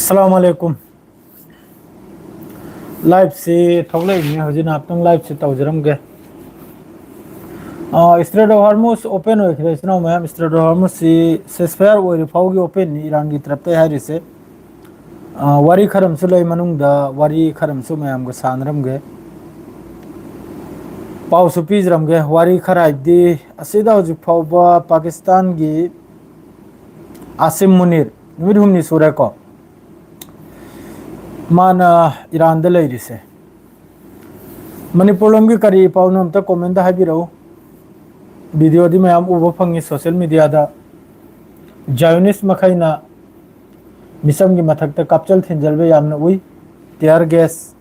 Assalamualaikum. Live si thoglai ni hojin apnang live si tawjaram ge. Strait of Hormuz open hoy khre isna mayam Strait of Hormuz si ceasefire oi rifau gi open ni Iran gi tarap te hari se. Wari kharam su loi manung da wari kharam su mayam ga sanram ge. Pau su pizram ge wari kharai di asida hojik phau ba Pakistan gi Asim Munir numid humni sura ko. Mana Iran da lay rise Manipur lom gi kari pau nom ta comment da habiro video di mayam ubo phangi social media da Zionist makhaina misam gi mathak ta kapchal thinjal be yamna ui tear gas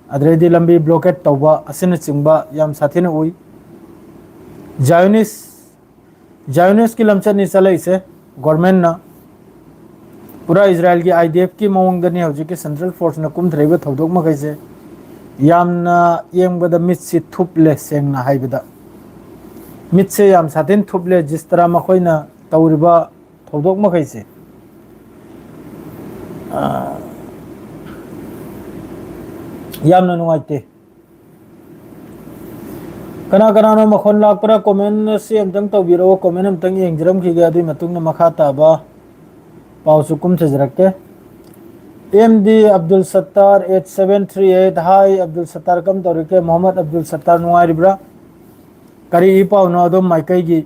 adredi lambi blockade tawba asina chingba yam sathina ui Zionist ki lamchan ni salai se government na पूरा Israel की IDF की मौंगदनी हौजिक के central force न कुम थरेबे थौदोक मखैसे यामना येंगबदा मिट से थुपले सेंगना हाइबदा मिट से याम साथिन थुपले जिस तरह मखोइना तौरिबा थौदोक मखैसे यामना नुंगाइते कना कना नो मखोन लाकपरा कमेंट से अमतंग तौबिरो कमेंट अमतंग येंगजरम खिगे अदुई मतुंग मखा ताबा पाउसुकुम से जरके एमडी अब्दुल सत्तार 8738 हाई अब्दुल सत्तार कम तौरिके मोहम्मद अब्दुल सत्तार नुआरिब्रा करी पाउ नो अदम माइकई गी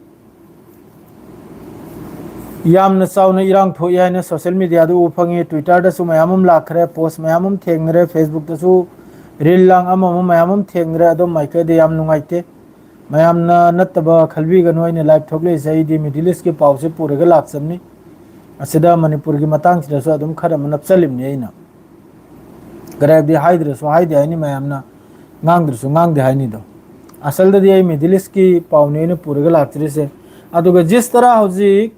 यामन साउन इरांग थोई है सोशल मीडिया दु उफंगी ट्विटर दसु मयामम लाखरे पोस्ट मयामम थेंगरे फेसबुक दसु रील लांग अमम मयामम थेंगरे अदम माइकई दे याम नुंगाइते मयामना नत्तबा खलबी गनोइने लाइव थोगले सईदी मिडिल ईस्ट के पाउ से पूरे लाक्समनी असिदा मणिपुर की मतंग सिदसु अदुम खरम नपसलिमनि आइना गराबदि हाइद्रसु हाइदे आइनि मयामना ngang de haini do asal da di middle east ki paune ne purga lakchri se aduga jis tarah hoji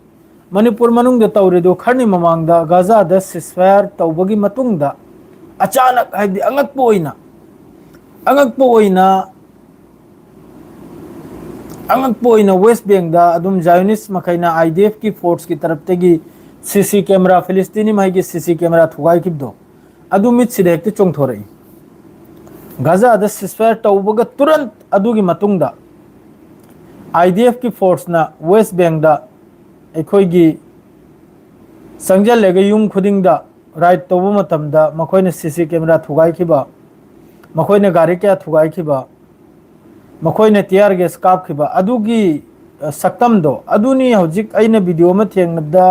manipur manung da tawre do kharni mamang da gaza da ceasefire tawbagi matung da achanak haidi angak poina west bank da adum zionist makaina idf ki force ki taraf tegi CC camera फिलिस्तीनी माई की CC camera थुगाई किब्दो अदु मित सिदे एकते चोंगथोरई Gaza the सिसफायर तौबगा तुरंत अदुगी मतुंगदा IDF की force ना West Bank दा एखोइगी संजल लेगे युम खुदिंगदा राइट तौबो मतमदा मखोइने सीसी कैमरा थुगाई खिबा मखोइने गाड़ी क्या थुगाई खिबा मखोइने टीआर गैस काप खिबा अदुगी सक्तम दो अदुनी हौजिक अइने वीडियो में थेंगनदा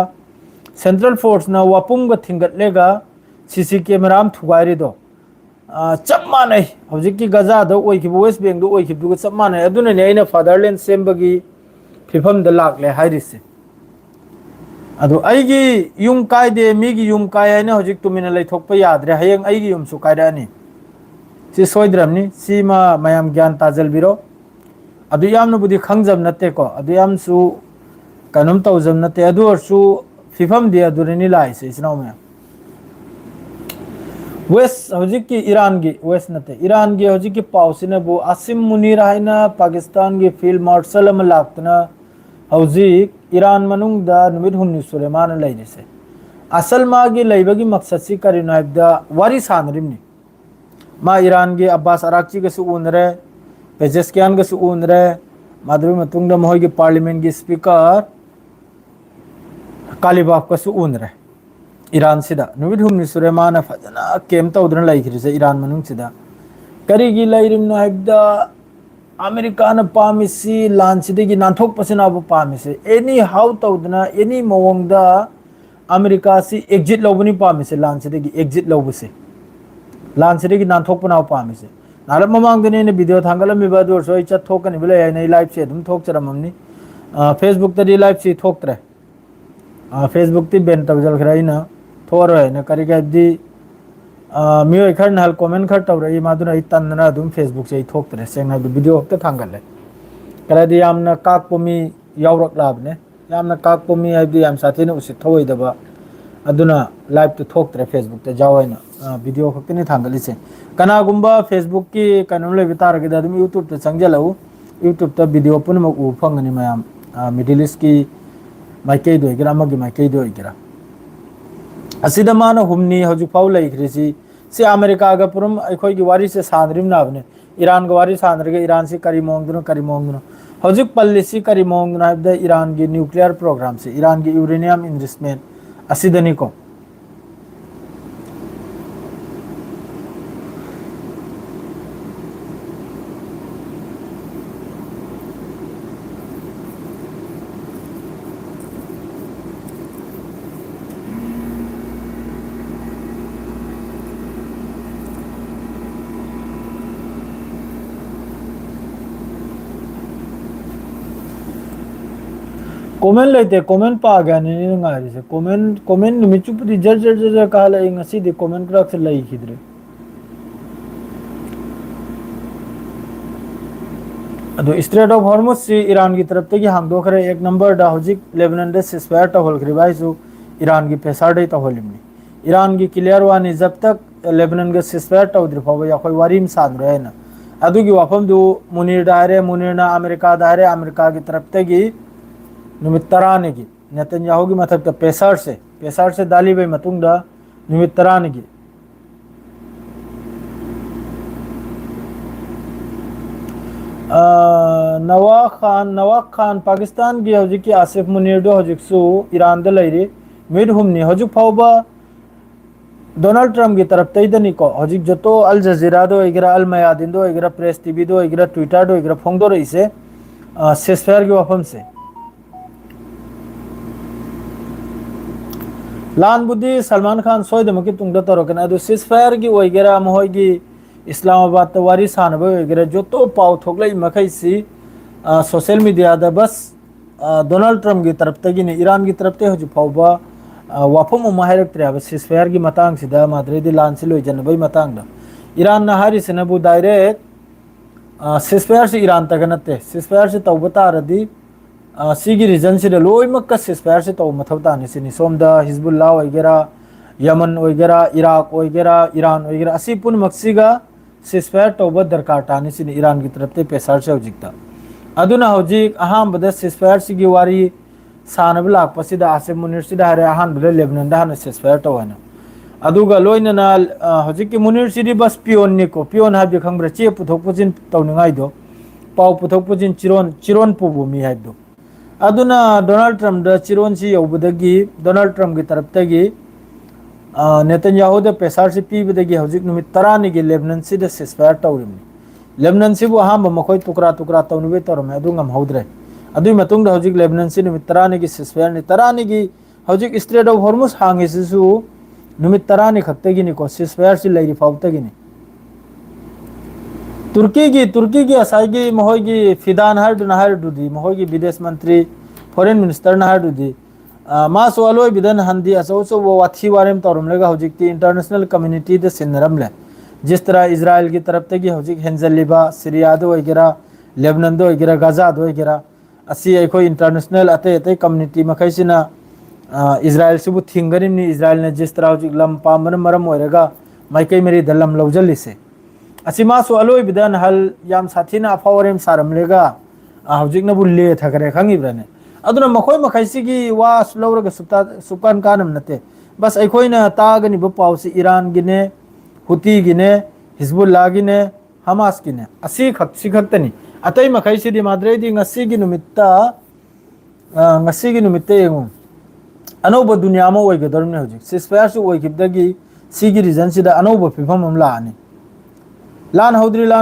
सेंट्रल फोर्स ना वापुंग थिंगत लेगा सीसी कैमरा थुगारी दो चप माने हौजिक की गजा दो ओइखिब वेस्ट बैंक दो ओइखिब दुग चप माने अदुने ने आइना फादरलैंड सेमबगी फिफम द लाखले हाइरिसे अदु आइगी युम कायदे मिगी युम काय आइना हौजिक तुमिना लैथोकप याद्रे हयेंग आइगी युम सु कायरानी सि सोइद्रमनी सीमा मयाम ज्ञान ताजल बिरो अदु यामनो बुदि खंगजम नते को अदु याम सु कनम तौजम नते अदु अरसु फिफम दिया दुरनी लाई से इसनाउ में वेस्ट हौजिक की ईरान की वेस्ट नते ईरान की हौजिक की पाउसिने बु आसिम मुनीर हाइना पाकिस्तान की फील्ड मार्शल अम लाक्तना हौजिक ईरान मनुंग दा नुमित हुमनि सुलेमान लैनि से असल मागी लैबगी मकसद सी करिन हाइबदा वारी सानरिमनि मा ईरान की अब्बास अराक्ची गसु उनरे पेजेस्कियान गसु उनरे मादुर मतुंग दा मोहि की पार्लियामेंट की स्पीकर कालीबाफ का उनरे ईरान सिदा नुबिद हुमनि सुलेमान फजना केम तौदन लाइखिरिसे ईरान मनुंग सिदा करिगी लाइरिम नो हाइबदा अमेरिका न पामिसी लान सिदगी नानथोक पसिना बु पामिसे एनी हाउ तौदना एनी मोवंगदा अमेरिका सी एग्जिट लोबनी पामिसे लान सिदगी एग्जिट लोबसे लान सिदगी नानथोक पनाव पामिसे नाल ममांग दने ने वीडियो थांगलम बिबादो सोइ च थोकनि बिले आइ नै लाइव से दुम थोक चरममनी फेसबुक तरी लाइव से थोकत्रे फेसबुक ती बेन तवजल खराइना थोर है न करी गदी मियो खर नहल कमेंट खर तवर ई मादुना ई तन्ना दुम फेसबुक से थोकत्रे सेंगना वीडियो हक्ते थांगले कलादि यामना काकपोमी यावरक लाबने यामना काकपोमी आइदि याम साथेने उसे थोइदबा अदुना लाइव तो थोकत्रे फेसबुक ते जावैना वीडियो हक्ते नि थांगलिसे कनागुंबा फेसबुक की कनम ले बितार के दम यूट्यूब ते संगजलउ यूट्यूब ते वीडियो पुनम उ फंगनी मयाम मिडिल ईस्ट की माइकई दो इगरा मगी माइकई दो इगरा असिदा माना हुमनी हजु फाउ लैख्रिसी से अमेरिका का पुरम अखोई की वारी से सानरिम नाबने ईरान का वारी सानरगे ईरान से करी मोंगदुनो हजु पल्लिसी करी मोंगदुनो हाबदा ईरान की न्यूक्लियर प्रोग्राम से ईरान की यूरेनियम इन्वेस्टमेंट असिदनी को कमेंट लेते कमेंट पा गया नहीं ngai से कमेंट निमिचु पुदी जर जर जर काला ngasi दे कमेंट क्रक से लाई खिद्रे अदो स्ट्रेट ऑफ हॉर्मुज से ईरान की तरफ तक हांगदो खरे एक नंबर दा होजिक लेबनान दे सिस्फायर टहोल खरिबाई सु ईरान की पेसार दे टहोलिमनी ईरान की क्लियर वानी जब तक लेबनान के सिस्फायर टहोद्रि फाव या कोई वारीम सान रहे ना अदु की वाफम दो मुनीर दारे मुनीरना अमेरिका दारे अमेरिका की तरफ तक नुमित तराने की नेतन्याहू की मथक पेसार से दाली भाई मतुंगदा नुमित तराने की नवाब खान पाकिस्तान की हजिक की आसिफ मुनीर दो हजिक सु ईरान द लैरी मिड हुमनी हजिक फाउबा डोनाल्ड ट्रम्प की तरफ तैदनी को हजिक जतो अल जजीरा दो इगरा अल मयादिन दो इगरा प्रेस टीवी दो इगरा ट्विटर दो इगरा फोंग दो रही से सेसफेयर की वफम से लान बुद्धि सलमान खान सोयदमकी तुंगदा तोरकना अदु सिसफायर की ओइगेरा मोहगी इस्लामाबाद वारी सानब ओइगेरा जो तो पाव थोगलै मखैसी सोशल मीडिया दा बस डोनाल्ड ट्रम्प की तरफ तगी ने ईरान की तरफ ते हजु फावबा वाफम माहरक्त्रे अब सिसफायर की मतंग सिदा माद्रेदी लान से लोय जनबै मतंग दा ईरान ना हारी सेनबु डायरेक्ट सिसफायर से ईरान तक नते सिसफायर से तौबता रदी सिगी रीजन से लोइमक सिसफायर से तौ मथवतानी से सोमदा हिजबुल्ला वगैरह यमन वगैरह इराक वगैरह ईरान वगैरह असी पुन मक्सीगा सिसफायर तौब दरकार तानी से ईरान की तरफ ते पेसार से हजिकता अदुना हजिक अहाम बद सिसफायर सिगी वारी सानब लाकपसिदा आसिफ मुनीर सिदा हरे अहान बद लेबनान दा हन सिसफायर तौना अदुगा लोइनना हजिक की मुनीर सिदी बस पियोन निको पियोन हाबि खंग्र चे पुथोक पुजिन तौनगाई दो पाव पुथोक पुजिन चिरोन पुबु मी हाइदो अदुना डोनाल्ड ट्रम्प द चिरोन सी यौबदगी डोनाल्ड ट्रम्प की तरफ तगी नेतन्याहू द पेसार से पीबदगी हजिक नुमित तरानी की लेबनान से द सिसफायर तौरिमनी लेबनान से अहाम मखोय टुकरा टुकरा तौनुबे तौरमे अदु ngam अदुई मतुंग द हजिक लेबनान से नुमित तरानी की सिसफायर ने तरानी की हजिक स्ट्रेट ऑफ हॉर्मुज हांगे सिसु नुमित तरानी खक्तगी नि को सिसफायर से लैरी फाउतगी नि तुर्की की असाइगी महोगी फिदान हर दुदी महोगी विदेश मंत्री फॉरेन मिनिस्टर न हर दुदी मा सोलोय बिदन हंदी असोसो वो वाथी वारेम तौरम लेगा हजिक की इंटरनेशनल कम्युनिटी द सिनरम ले जिस तरह इजराइल की तरफ तक हजिक हेंजलिबा सीरिया दो वगैरह लेबनान दो वगैरह गाजा दो वगैरह असी अखोई इंटरनेशनल अते अते कम्युनिटी मखैसिना इजराइल से थिंगरिमनी इजराइल ने जिस तरह हजिक लम पामन मरम होरेगा माइकई मेरी दलम लौजली से असीमासु अलोय बिदन हल याम साथीना अफावरेम सारमलेगा हजिक नबु ले थकरे खंगिब्रने अदुना मखोय मखैसी की वास लौरग सुकान कानम नते बस अखोइना तागनि ब पाउसी ईरान गिने हुती गिने हिजबुल्ला गिने हमास गिने असी खक्तनी अतै मखैसी दि माद्रेदी ngasi gi numitta yengu अनौब दुनिया में ओइगदरने हजिक सिसफायर से ओइगिबदगी सिगी रीजन सिदा अनौब फिफम हम लानी लान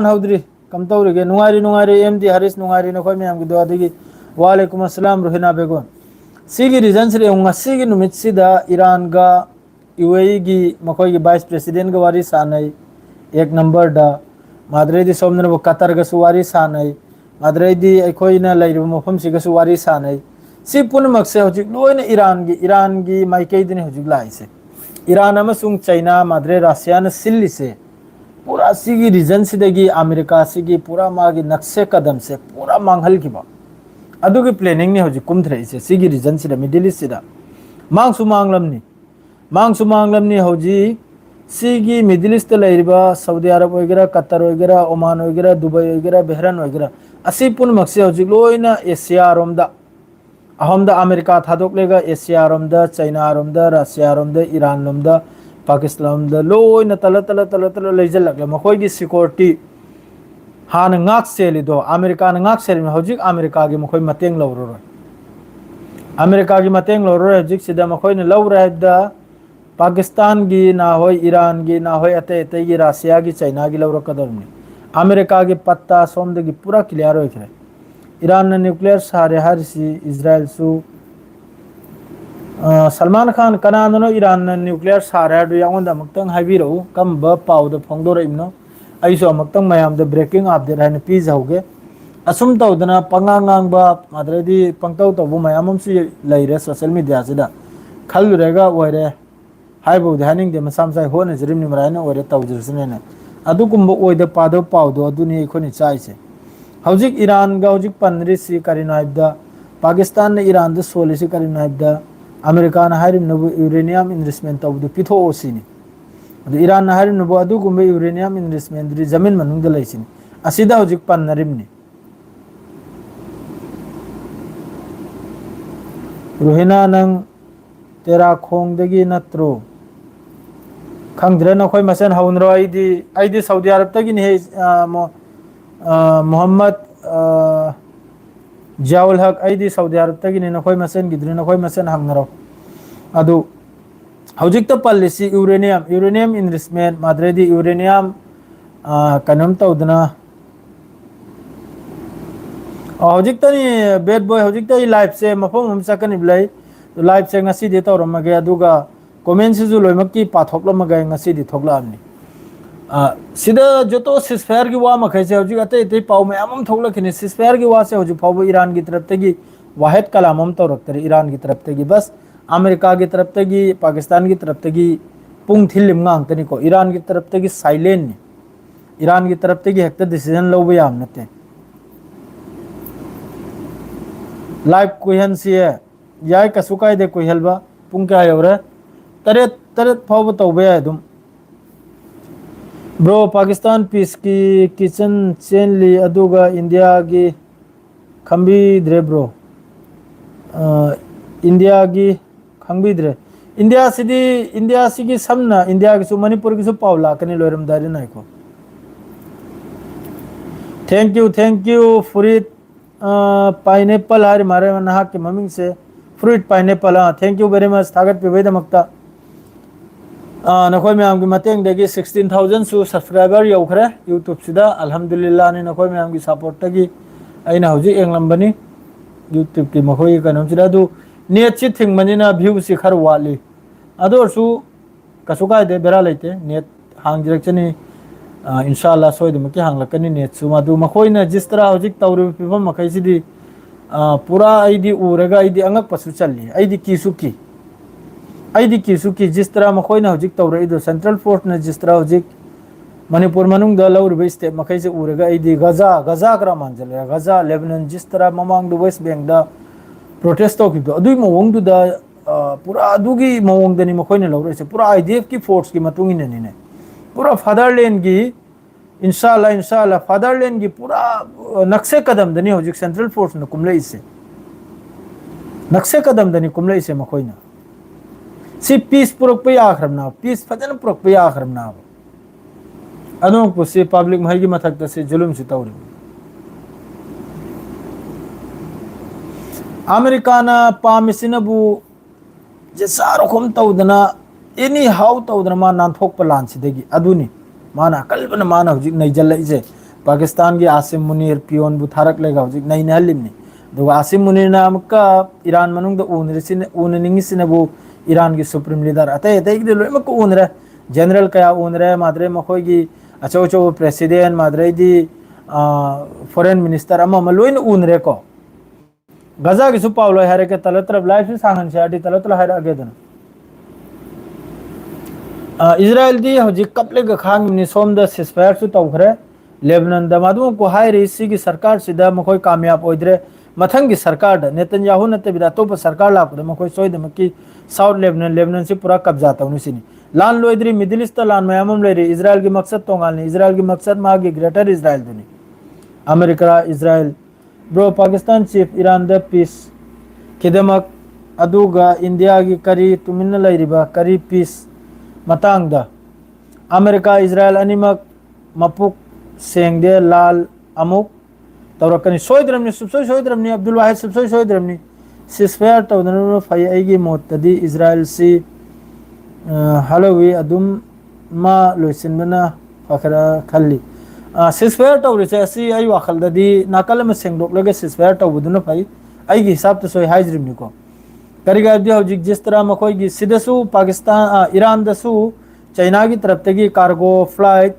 हौद्री कम तौरगे नुंगारी एमडी हरीश नुंगारी नखोय मैम गिदो अदगी वालेकुम अस्सलाम रोहिना बेगम सिगी रीजन से ngasi नुमित सिदा ईरान गा यूएई गी मखोय गी वाइस प्रेसिडेंट गा वारी सानै एक नंबर दा माद्रेदी सोमनर कतर गा सुवारी सानै माद्रेदी अखोयना लैरु मफम सिगा सुवारी सानै सी पुनमक से हजिक लोइना ईरान की माइकई दिन हजिक लाइसे ईरान अमसुंग चाइना माद्रे रशिया न सिल्ली से पूरा सिगी रीजन सिदगी अमेरिका सिगी पूरा मागी नक्शे कदम से पूरा मांगहल की बा अदुगी प्लानिंग ने हजिक कुमथरे से सिगी रीजन सिदा मिडिल ईस्ट सिदा मांगसु मांगलमनी हजिक सिगी मिडिल ईस्ट लैरिबा सऊदी अरब वगैरह कतर वगैरह ओमान वगैरह दुबई वगैरह बहरान वगैरह असी पुनमक से हजिक लोइना एशिया रोमदा अहमद अमेरिका थादोकलेगा एशिया रोमदा चाइना रोमदा रशिया रोमदा ईरान रोमदा पाकिस्तान रोमदा लोइना तल तल तल तल लेजलकले मखोयगी सिक्योरिटी हान ngak selido america na ngak sel hojik america gi mkhoi mateng lawro america gi mateng lawro hojik sida mkhoi ne lawra da pakistan gi na hoi iran gi na hoi ate ate gi russia gi china gi lawro kadarni america gi patta somde gi pura clear hoy khre iran na nuclear sare harisi israel su Salman Khan कनानो Iran nuclear सारे यांगोंदा मक्तंग हाइबिरो कम ब पाउद फोंगदोर इमनो आइसो मक्तंग मयाम द ब्रेकिंग अपडेट हाइन पीज होगे असुम तौदना पंगांगांग बा माद्रेदी पंगतौ तौबु मयाम सु लैरे सोशल मीडिया सिदा खलुरेगा ओरे हाइबो धानिंग दे मसामसाइ होने जरिम निमरायना ओरे तौजरसनेना अदुकुम ओइद पादो पाउदो अदुनि खोनि चाइसे हौजिक ईरान गा हौजिक पनरिसि करिनाइबदा पाकिस्तान ने ईरान द सोलिसि करिनाइबदा अमेरिका ना हारिम नबु यूरेनियम इन्वेस्टमेंट तौबदु पिथो ओसिनी ईरान ना हारिम नबु अदुगुम यूरेनियम इन्वेस्टमेंट दि जमीन मनुंग द लैसिनी असिदा हौजिक पनरिमनि रोहिना नंग तेरा खोंगदगी नत्रो खंगद्रे नखोय मसेन हौनरो आइदी सऊदी अरब तगी नि मोहम्मद जाउल हक आइदी सऊदी अरब तगी नि नखोय मसेन गिद्रि नखोय मसेन हंगनरो अदु हौजिक त पल्लिसि यूरेनियम इन्वेस्टमेंट माद्रेदी यूरेनियम कनम तौदना हौजिक तनी बेड बॉय हौजिक तई लाइफ से मफम हम सकनि ब्लाई तो लाइफ से ngasi दे तौरमगे अदुगा कमेंट से जो लोइमकी पाथोकलमगे ngasi दि थोकलामनि सिदा जोतो सिसफायर की वा मखै से हौजिक अते ते पाउ में अमम थोकलखिनि सिसफायर की वा से हौजिक फाउ ईरान की तरफ तगी वाहिद कलामम तौरक्तरी ईरान की तरफ तगी बस अमेरिका की तरफ तगी पाकिस्तान की तरफ तगी पुंग थिलिम ngang को ईरान की तरफ तगी साइलेंट नि ईरान की तरफ तगी हेक्टर डिसीजन लौबे याम नते लाइव क्वेश्चन से याय कसु कायदे कोइहलबा पुंग क्या यौरे तरत तरत फाव तौबे यादुम ब्रो पाकिस्तान पीस की किचन चेन ली अदुगा इंडिया की खंबी द्रे ब्रो इंडिया की खंबी द्रे इंडिया सिगी समना इंडिया की सु मणिपुर की सु पावला कने लोरम दारी नाइको थैंक यू फरीद पाइनएप्पल हारि मारे नहा के ममिंग से fruit pineapple thank you very much थागत पे बेदमक्ता नखोय मैम की मतेंग देगी 16,000 सु सब्सक्राइबर यौखरे यूट्यूब सिदा अल्हम्दुलिल्लाह ने नखोय मैम की सपोर्ट तगी अइना हौजी एंगलंबनी यूट्यूब की मखोय कनम सिदा दु नेट सि थिंग मनिना व्यू सि खर वाली अदोरसु कसुका दे बेरा लेते नेट हांग डायरेक्शनी इंशाल्लाह सोयदम की हांगलकनी नेट सु मदु मखोयना जिस तरह हौजी तौरु पिबम मखै सिदी पूरा आईडी उरगा आईडी अंगक पसु चली आईडी की जिस तरह मखोयना हौजिक तौरइदो सेंट्रल फोर्स ने जिस तरह हौजिक मणिपुर मनुंग द लौरबे स्टेप मखै से उरगा आईडी गजा करा मानजल गजा लेबनान जिस तरह ममांग द वेस्ट बैंक द प्रोटेस्ट तौकिदो अदुई मवंग दु द पूरा अदुगी मवंग दनि मखोयना लौरसे पूरा आईडीएफ की फोर्स की मतुंग इननि ने पूरा फादरलैंड की इंशाल्लाह फादरलैंड की पूरा नक्शे कदम दनी हौजिक सेंट्रल फोर्स न कुमले से नक्शे कदम दनी कुमले से मखोयना सी पीस पुरक पे आखरमना पीस फजन पुरक पे आखरमना अनोक पुसे पब्लिक महगी मथक से जुलुम से तौरी अमेरिकाना पामिसिनबु जेसारखम तौदना एनी हाउ तौदना मा नानथोक प्लान सिदगी अदुनी माना कल्पना माना हौजिक नैजल्लाइजे पाकिस्तान की आसिम मुनीर पियोन बु थारक लेगा हौजिक नैन हलिमनी दुगा आसिम मुनीर नामका ईरान मनुंग द उनरिसिन उननिंगिसिनबु ईरान की सुप्रीम लीडर अते अते की लोइमक उनरे जनरल कया उनरे माद्रे मखोगी अचो प्रेसिडेंट माद्रे दी फॉरेन मिनिस्टर अमा लोइन उनरे को गजा की सुपावलो हरे के तलतर लाइफ से सांगन शाडी तलतर हरे अगेदन इजराइल दी हौजिक कपले खांग नि सोम द सिसफायर सु तौखरे लेबनान द मादु को हाइरे सी की सरकार सिदा मखोय कामयाब ओइद्रे मथंग की सरकार द नेतन्याहु नते बिदा तो सरकार ला को मखोय सोइदम की साउथ लेबनान से पूरा कब्जा तौनुसिनी लान लोइद्री मिडिल ईस्ट लान मयामम लेरी इजराइल की मकसद तोंगालनी इजराइल की मकसद मागी ग्रेटर इजराइल दुनी अमेरिका इजराइल ब्रो पाकिस्तान चीफ ईरान द पीस किदमक अदुगा इंडिया की करी तुमिन लैरिबा करी पीस मतंगदा अमेरिका इजराइल अनिमक मपुक सेंगदे लाल अमुक तौरकनी सोइद्रमनी सुबसोय सोइद्रमनी अब्दुल वाहिद सुबसोय सोइद्रमनी सिसफेयर तौदन फै आइगी मोतदी इजराइल सी हलोवी अदुम मा लोइसिनबना फखरा खल्ली सिसफेयर तौरिसे असि आई वाखलददी नाकल म सेंगदोकलगे सिसफेयर तौबदुना फै आइगी हिसाब त सोय हाइज्रिमनिको करिगादी हौजिक जिस तरह मखोयगी सिदसु पाकिस्तान ईरान दसु चाइना की तरफ तगी कार्गो फ्लाइट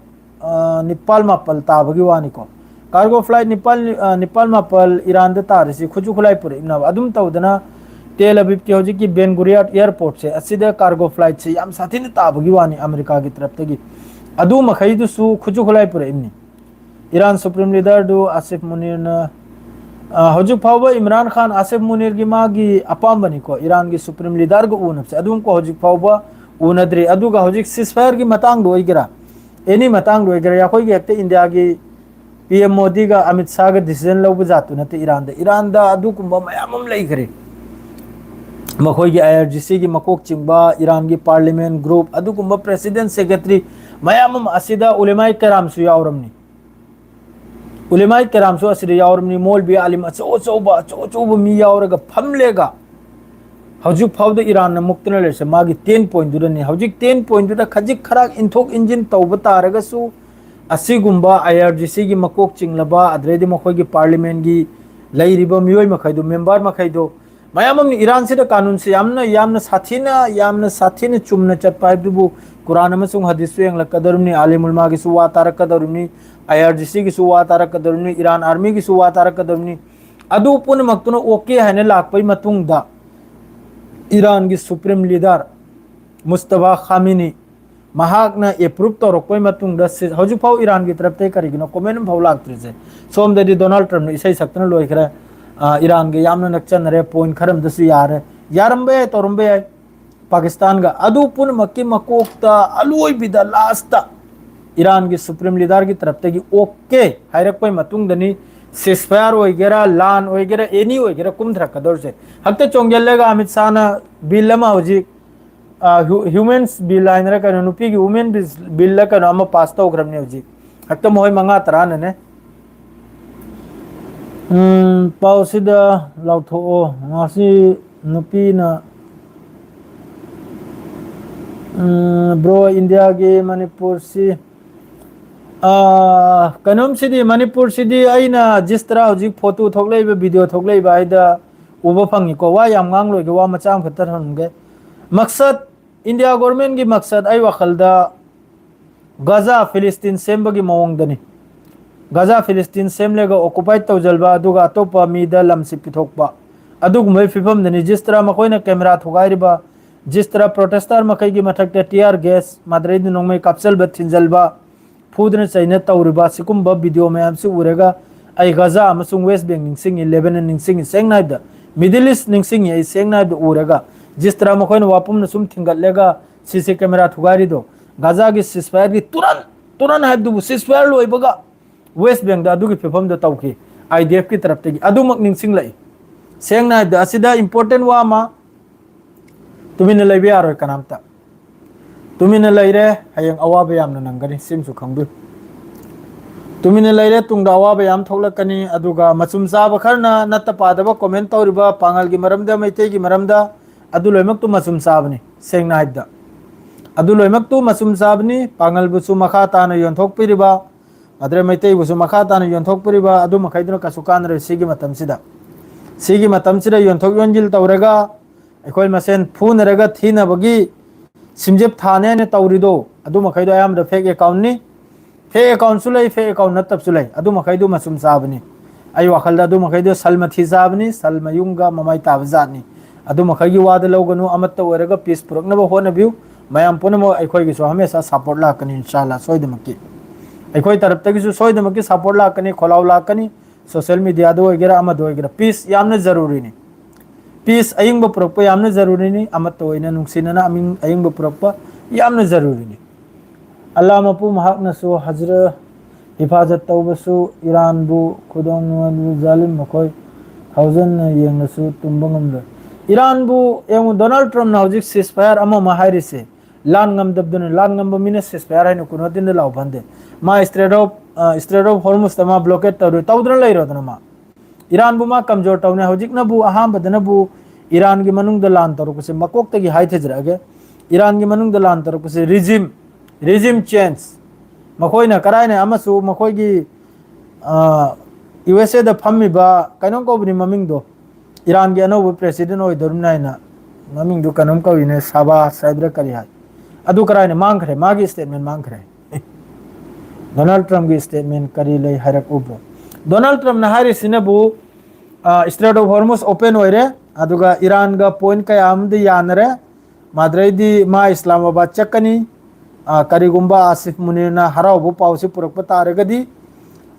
निपाल मापल ताबगी वानिको कार्गो फ्लाइट निपाल मापल ईरान द तारसी खुजु खुलाई पुरे इनब अदुम तौदना तेल अबीब की हौजिक की बेन गुरियात एयरपोर्ट से असिदा कार्गो फ्लाइट से याम साथिन ताबगी वानी अमेरिका की तरफ तगी अदु मखैदुसु खुजु खुलाई पुरे इमनी ईरान सुप्रीम लीडर दु आसिफ मुनीर न हौजिक फावबा इमरान खान आसिफ मुनीर की मागी अपाम्बनिको ईरान की सुप्रीम लीडर को उनबसे अदुम को हौजिक फावबा उनद्री अदुगा हौजिक सिसफायर की मतंग दोइगरा एनी मतंग दोइगरा याखोय की एकते इंडिया की पीएम मोदी का अमित शाह का डिसीजन लौब जातु नते ईरान दा अदुकुंबा मयामम लैखरे मखोय की आईआरजीसी की मकोक चिंबा ईरान की पार्लियामेंट ग्रुप अदुकुंबा प्रेसिडेंट सेक्रेटरी मयामम असिदा उलेमाए कराम सु यावरमनी उलेमाए कराम सु असिदा यावरमनी मौलवी आलिम अचौबा मी यावरगा फमलेगा हौजिक फाउद ईरान मुक्तन लेसे मागी 10 पॉइंट दुदनी हौजिक 10 पॉइंट दुदा खजिक खराक इंथोक इंजिन तौब तारगसु असिगुंबा आईआरजीसी की मकोक चिंगलबा अद्रेदि मखोय की पार्लियामेंट की लैरिबा मियोय मखैदो मेंबर मखैदो मयामम ईरान से कानून से यामना साथीना चुमना चटपाइबदुबु कुरान अमसुंग हदीस सु यंगलकदरुनी आलिमुल मा की सुवा तारकदरुनी आईआरजीसी की सुवा तारकदरुनी ईरान आर्मी की सुवा तारकदरुनी अदु पुन मक्तुन ओके हने लाकपै मतुंगदा ईरान की सुप्रीम लीडर मुस्तफा खामिनी महाकना एप्रूव तौरक्पै मतुंगदा हौजिफाव ईरान की तरफ ते करिगिनो कमेंट फाव लाक्त्रिसे सोमददी डोनाल्ड ट्रम्प ने इसै सक्तन लोइखरा ईरान के यामना नक्चनरे पॉइंट खरम दसु यारंबे तौरंबे पाकिस्तान का अदु पुन मक्की मकोकता अलुई बिदा लास्ट ईरान की सुप्रीम लीडर की तरफ ते की ओके हाइरक्पै मतुंगदनी सिसफायर वगैरह लान वगैरह एनी वगैरह कुमथरकदर से हक्ते चोंगेलेगा अमित शाह ना बिल मा हौजिक ह्यूमन्स बिल आइनरा कनो नुपी की वुमेन बिल कनो अमा पास तौग्रमने हौजिक हक्ते मोय मंगा तरानने पाउसिदा लाउथो ngasi नुपी ना ब्रो इंडिया के मणिपुर से कनोम सिदी मणिपुर सिदी आइना जिस तरह हौजिक फोटो थोकलेबा वीडियो थोकलेबा आइदा उबा फंगिको वा याम गांगलोगे वा मचाम खतर हनगे मकसद इंडिया गवर्नमेंट की मकसद आई वखलदा गजा फिलिस्तीन सेम्बगी मवंगदनी गजा फिलिस्तीन सेमलेगा ऑक्युपाइड तौजलबा अदुगा अतोपा मीदा लमसि पिथोकबा अदुगुमै फिफमदनी जिस तरह मखोइना कैमरा थोगाइरिबा जिस तरह प्रोटेस्टर मखै की मथकते टीआर गैस माद्रेद नोंमै कापसलबा थिंजलबा फूदन चाइना तौरिबा सिकुंबा वीडियो मैम से उरेगा आई गजा अमसुंग वेस्ट बैंक निंगसिंग लेबनान निंगसिंग सेंगनाइदा मिडिल ईस्ट निंगसिंग ए सेंगनाइदा उरेगा जिस तरह मखोइन वापुम न सुम थिंगलेगा सीसी कैमरा थुगारिदो गजा की सिसफायर की तुरंत हाइदुबु सिसफायर लोइबगा वेस्ट बैंक दा अदुगी फिफम दा तौकी आईडीएफ की तरफ तगी अदुमक निंगसिंग लाई सेंगनाइदा असिदा इंपोर्टेंट वा मा तुमिन लैबे यारोय कनामता तुमिन लैरे हयंग अवाबा यामना नंगनी सिमसु खंगबु तुमिन लैरे तुंगदा अवाबा याम थोलकनी अदुगा मचुम चाबा खरना नत्त पादबा कमेंट तौरिबा पांगल की मरमदा मैते की मरमदा अदु लोइमक तु मचुम चाबनी सेंगना हाइदा अदु लोइमक तु मचुम चाबनी पांगल बुसु मखा ताना योंथोक पिरिबा अदरे मैते बुसु मखा ताना योंथोक पिरिबा अदु मखैदुना कसुकान रे सिगी मतमसिदा योंथोक योंजिल तौरगा अखोय मसेन फूनरगा थीनबगी सिमजेब थाने ने तौरिदो अदु मखैदो आयाम द फेक अकाउंट सुलै फेक अकाउंट नतब सुलै अदु मखैदो मसुम साबनी आई वखलदा अदु मखैदो सलमा थी साबनी सलमा युंगा ममाई ताबजानी अदु मखैगी वाद लौगनु अमत्त ओरगा पीस पुरकनबो होनबिउ मयाम पुनमो अखोय गिसो हमेशा सपोर्ट लाकनी इंशाल्लाह सोइदमकी अखोय तरफ तगिसो सोइदमकी सपोर्ट लाकनी खोलाव लाकनी सोशल मीडिया दो वगैरह अमद वगैरह पीस यामने जरूरी नि पीस अयिंग पुरक्प यामने जरूरी नि अमत ओइना नुंगसिनना अयिंग पुरक्प यामने जरूरी नि अल्लाह मपु महकनसु हजर हिफाजत तौबसु ईरान बु खुदोंग जालिम मखोय ꯍꯧꯖꯟꯅ ꯌꯦꯡꯅꯁꯨ tumba ngamle Iran bu yang Donald Trump na hojik ceasefire ama mahairise lan ngamdabduna lan ngamba mina ceasefire hainu kunotin de law bande ma Strait of Hormuz tama blockade tawdra lairo dana ma Iran bu ma kamjor tawne hojik na bu aham badana bu Iran gi manung de lan taru kuse makok tagi hai thejra ge Iran gi manung de lan taru kuse regime change makoi na karai na amasu makoi gi USA da phammi ba kainong ko bni maming do Iran gi no president oi dorum nai na maming du kanam ko ine saba saibra kari hai adu karai na mang khre magi statement mang khre Donald Trump gi statement kari lei harak ubro Donald Trump na hari sinabu Strait of Hormuz open oire aduga Iran ga point kaya amdi yanare madrai di ma Islamabad chakani karigumba Asif Munir na harau bu pausi purakpa taragadi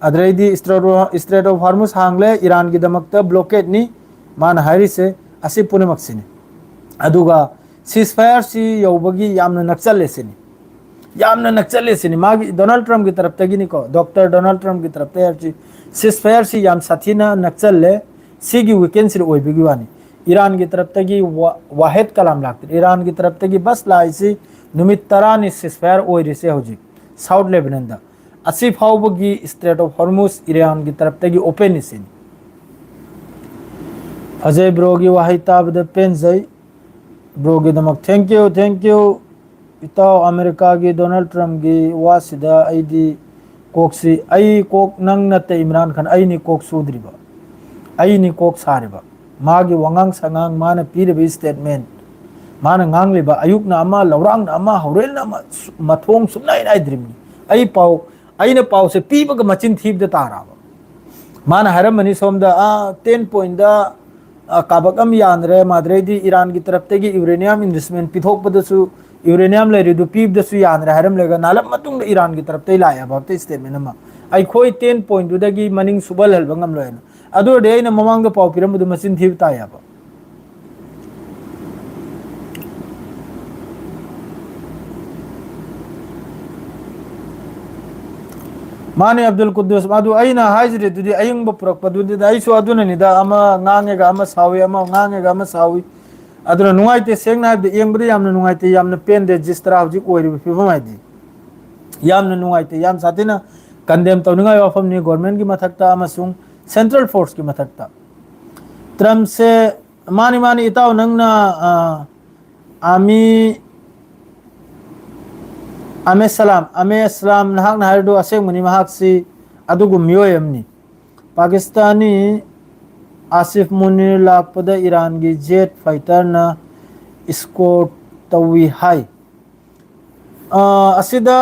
adrai di Strait of Hormuz hangle Iran gi damakta blockade ni mana hari se Asif pune maksini aduga ceasefire si yobagi yamna nakchal lesini magi Donald Trump ki taraf tagi ni ko Dr. Donald Trump ki taraf tagi ceasefire si yam sathina nakchal le sigi weekend sir oibigi wani Iran की तरफ तक वाहिद कलाम लागते Iran की तरफ तक बस लाइसी नुमित तरानी ceasefire ओइरी से होजी south Lebanon दा असी फाउबगी स्ट्रेट ऑफ हॉर्मुज ईरान की तरफ तक ओपन इसिन अजय ब्रोगी वाहिता बद पेन जय ब्रोगी दमक थैंक यू इताओ अमेरिका की डोनाल्ड ट्रम्प की वासिदा आईदी कोक्सी आई कोक नंग नते इमरान खान आई नि कोक सुद्रिबा आई नि कोक सारिबा मागी वंगांग संगांग माना पीरबी स्टेटमेंट माना ngangliba ayukna ama laurangna ama haurelna ama mathong sumnai nai drimni aina pau se piba ga machin thib da taraba mana haramani somda 10 point da kabakam yanre madre di Iran ki taraf tegi uranium investment pithok padasu uranium le ridu pib da su yanre haram lega nalam matung da Iran ki taraf te laya bapte statement ama ai khoi 10 point da gi maning subal hal bangam loena adu de ina mamang da pau piram du machin thib ta ya ba Mani Abdul Quddus madu aina hajri tudi ayung ba purak padu di ai so aduna ni da ama ngange ga ama sawi ama ngange ga ama sawi aduna nungaite sengna de yembri yamna nungaite yamna pen de jistra hujik oiri fi famai di yamna nungaite yam satina condemn tawninga wafam ni government ki mathakta ama sung central force ki mathakta Trump se mani itaw nangna ame salam nahak na hardo aseng muni mahak si adugu mioyamni Pakistani Asif Munir lakpada Iran gi jet fighter na escort tawi hai asida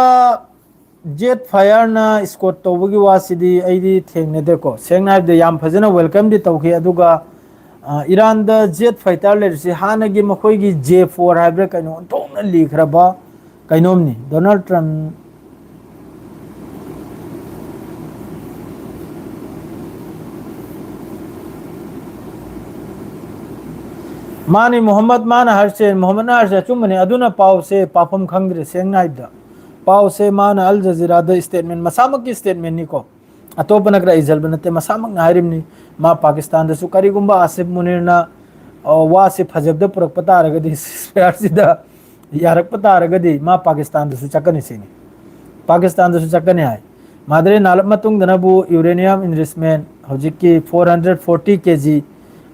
jet fire na escort tawgi wasidi aidi thengne deko sengna de yam phajana welcome di tawki aduga Iran da jet fighter le si hana gi makhoi gi J4 hybrid kaino tongna likhraba kainomni Donald Trump mani Muhammad mana harse Muhammad na harse chumani aduna pau se papam khangre sengna ida pau se mana Al Jazeera da statement masamak ki statement ni ko atopana gra izal banate masamak na harim ni ma Pakistan da su kari gumba Asif Munir na wa se phajab da purak pata raga di sida yarak pata ragadi ma Pakistan da su chakani sini Pakistan da su chakani hai madre nalap matung dana bu uranium investment hojiki 440 kg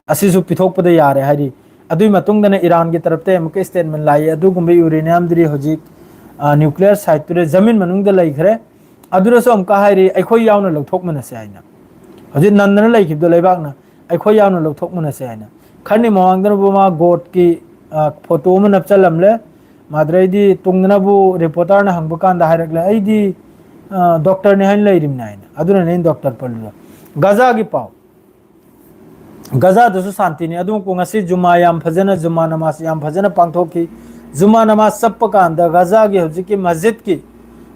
asisu pithok pada yare hari adui matung dana Iran ki taraf te amke statement lai adu gumbe uranium diri hojik nuclear site ture zamin manung da lai khare adura so amka hairi aikhoi yauna lokthok manase haina hojik nandana lai khib do laibak na aikhoi yauna lokthok manase haina khani mawang dana bu ma god ki photo ma napchalam le madrai di tungna bu reporter na hangbukan da harak la ai di doctor ne han lai rim naina aduna ne doctor pallu gaza gi pau gaza da su santi ne adum ko ngasi juma yam phajana juma namaz yam phajana pangthoki juma namaz sappa kan da gaza gi hojiki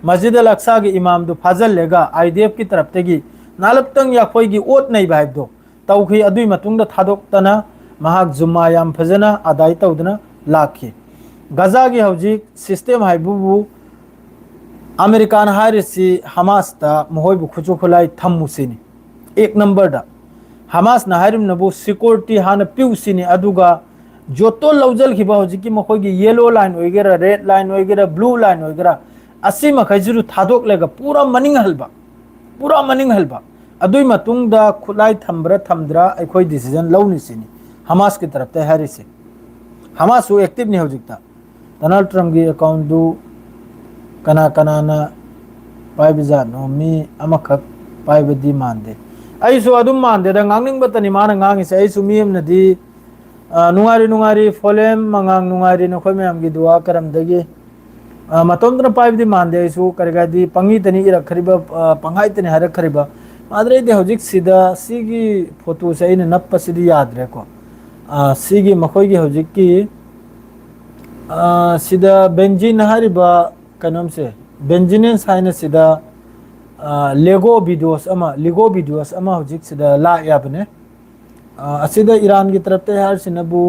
masjid al aqsa gi imam du fazal lega IDF ki taraf te gi nalaptang ya khoi gi ot nei bai do tawkhi adui matung da thadok tana mahak juma yam phajana adai tawdna lakhi Gaza की हौजिक system हाइबुबु American हारिसी Hamas ता मोहयबु खुचु खुलाई थम्मुसिनी एक number दा Hamas ना हारिम नबु security हाना पिउसिनी अदुगा जोतो लौजल खिबा होजिकी मखोगी येलो लाइन होइगेरा रेड लाइन होइगेरा ब्लू लाइन होइगेरा असी मखैजुरु थादोक लेगा पूरा मनिंग हलबा अदुई मतुंगदा खुलाई थम्ब्रा थम्द्रा अखोई डिसीजन लौनिसिनी हमास की तरफ ते हारिसे हमास वो एक्टिव नहीं होजिकता डोनाल्ड ट्रम्प की अकाउंट दु कना कनाना पाइबजा नो मी अमखक पाइबदी मानदे ऐसु अदुम मानदे दा ngang बतनी मान ngang इसे ऐसु मी हमनदी नुंगारी फोलेम मंगांग नुंगारी नखोय मयाम की दुआ करम दगी मतोंद्र पाइबदी मानदे ऐसु करगादी पंगी तनी इरखरिबा पंगाई तनी हरखरिबा माद्रे दे होजिक सिदा सिगी फोटो से इन नप्प सिदी याद रे को सिगी मखोय की होजिक की सिदा बेंजीन हरिबा कनम से बेंजीनेन साइन सिदा लेगो वीडियोस अमा होजिक सिदा ला याबने असिदा ईरान की तरफ ते हर सिनबु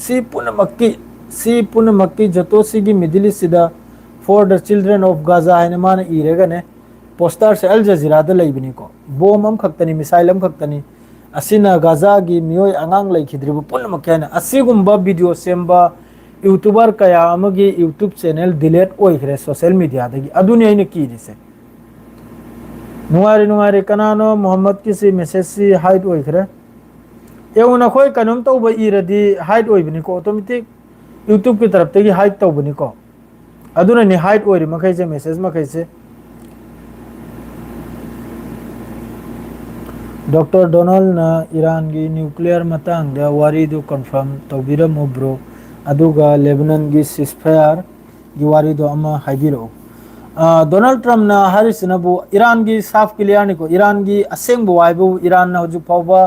सी पुनमक्की जतो सिगी मिडिल ईस्ट सिदा for the children of Gaza है मान इरेगने पोस्टर से अल जजीरा द लेबनी को बोम हम खक्तनी मिसाइल हम खक्तनी असिना गाजा की मियोय अंगांग लेखिद्रिबु पुनमक्केना असिगुंबा वीडियो सेम्बा यूट्यूबर कया अमगी यूट्यूब चैनल डिलीट ओइखरे सोशल मीडिया दगी अदुनी आइने कीरिसे नुंगारी कनानो मोहम्मद किसी मैसेज सी हाइड ओइखरे एउना खोय कनुम तौबा इरदी हाइड ओइबनी को ऑटोमेटिक यूट्यूब की तरफ तगी हाइड तौबनी को अदुना नि हाइड ओइरि मखैसे मैसेज मखैसे डॉक्टर डोनाल्ड ना ईरान की न्यूक्लियर मतंग दा वारी दो कंफर्म तौबिरमो ब्रो अदुगा लेबनान की सिसफायर की वारी दो अमा हाइबिरो डोनाल्ड ट्रम्प ना हारिसनबु ईरान की साफ क्लियर निको ईरान की असेंग वाइबु ईरान ना हुजु फावबा